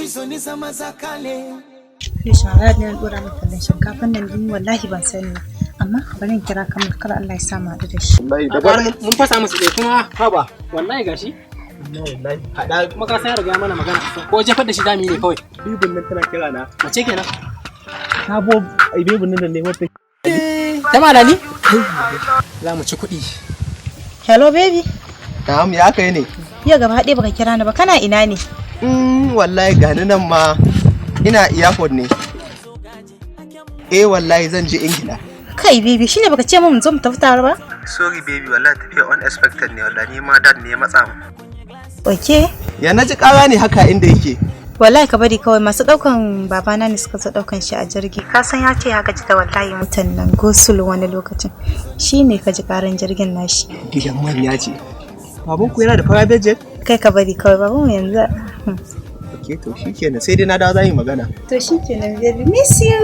hizo ni zama za kale. Shara ne dora maka da shinkafan nan din wallahi ban sani amma bari in kira kamar kar Allah ya sa mu da shi. Wallahi da mun fasa musu dai kuma haba wallahi gashi. Wallahi hada kuma ka sai riga mana magana ko jefar da shi dami ne kawai. Bibin nan tana kira na. Mace kenan. Sabo ai bibin nan ne wata. Ta malali? Za mu ci kuɗi. Hello baby. Na'am ya kai ne? Yau gaba ɗaya baka kira ni ba kana ina ne? Wallahi gani nan ma ina airport ne. Wallahi zan je Ingila. Kai baby shine baka ce mun zo mu tafi tare ba? Sorry baby wallahi tafiya unexpected ne wallahi ni ma dad ne ya matsa mu. Okay. Ya naji ƙara ne haka inda yake. Wallahi ka bari kawai masu daukan babana ne suka zo daukan shi a jirgi. Ka san ya ce ya gaji da wallahi mutan nan gosul wani lokacin. Shine ka ji karan jirgin nashi. Gidan manya ce. Baban ku yana da private jet? Kai ka bari kawai baban mu yanzu. Okay to shikenan sai dai na dawo za mu magana. To shikenan baby miss you.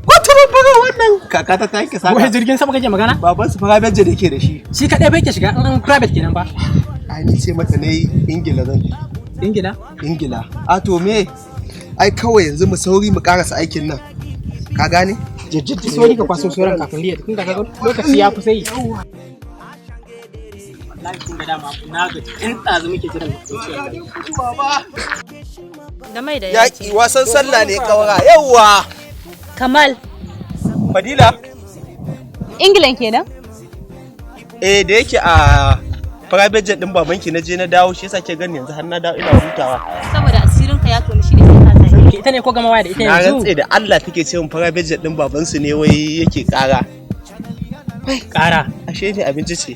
Wata babbar wannan kaka ta take saka. Wai jirgin sama kake magana? Baban su private jet yake da shi. Shi kadai bai ke shiga an private kenan ba. Ai ni ce mata ne Ingila zan je. Ingila? Ingila. A to me? Ai kawai yanzu mu sauri mu karasa aikin nan. Ka gane? Jijjiti sauri ka kwaso sauran kafin liya tun daga lokaci ya fi sai. Wallahi kun ga dama na ga tun ɗazu muke jiran Baba. Da mai da Yaki wasan sallah ne kawara. Yawwa. Kamal. Fadila. England kenan? Da yake a private jet din babanki na je na dawo shi yasa ke gani yanzu har na dawo ina hutawa. Saboda asirin ka ya toni shi ne sai ka sai. ita ne ko gama waya da ita Na yanzu? rantse da Allah take ce mun private jet din babansu ne wai yake ƙara. Ƙara. Ashe ne abinci ce.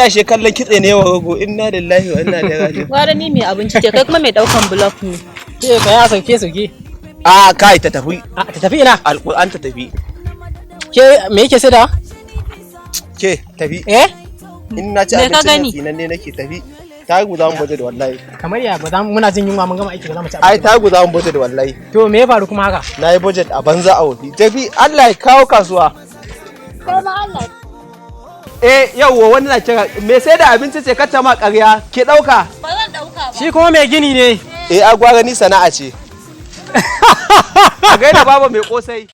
Ashe kallon kitse ne wa rago inna lillahi wa inna ilaihi raji'un. Gwara ni mai abinci ce kai kuma mai daukan block ne. Ke ka ya sauke. Kai ta tafi. Ta tafi ina? Alƙur'an ta tafi. Ke me yake sai da? Ke tafi. In na ci abinci nan ne nake tafi. Ta guza mun baje da wallahi. Kamar ya ba za mu muna jin yunwa mun gama aiki ba za mu ci abinci. Ai ta guza mun baje da wallahi. To me ya faru kuma haka? Na yi budget a banza a wofi. Tafi Allah ya kawo kasuwa. Kai ma Allah. Yauwa wani na kira me sai da abinci ce kacce ma ƙarya ke ɗauka. Ba zan dauka ba. Shi kuma mai gini ne. Agwara ni sana'a ce. A gaida baba mai kosai.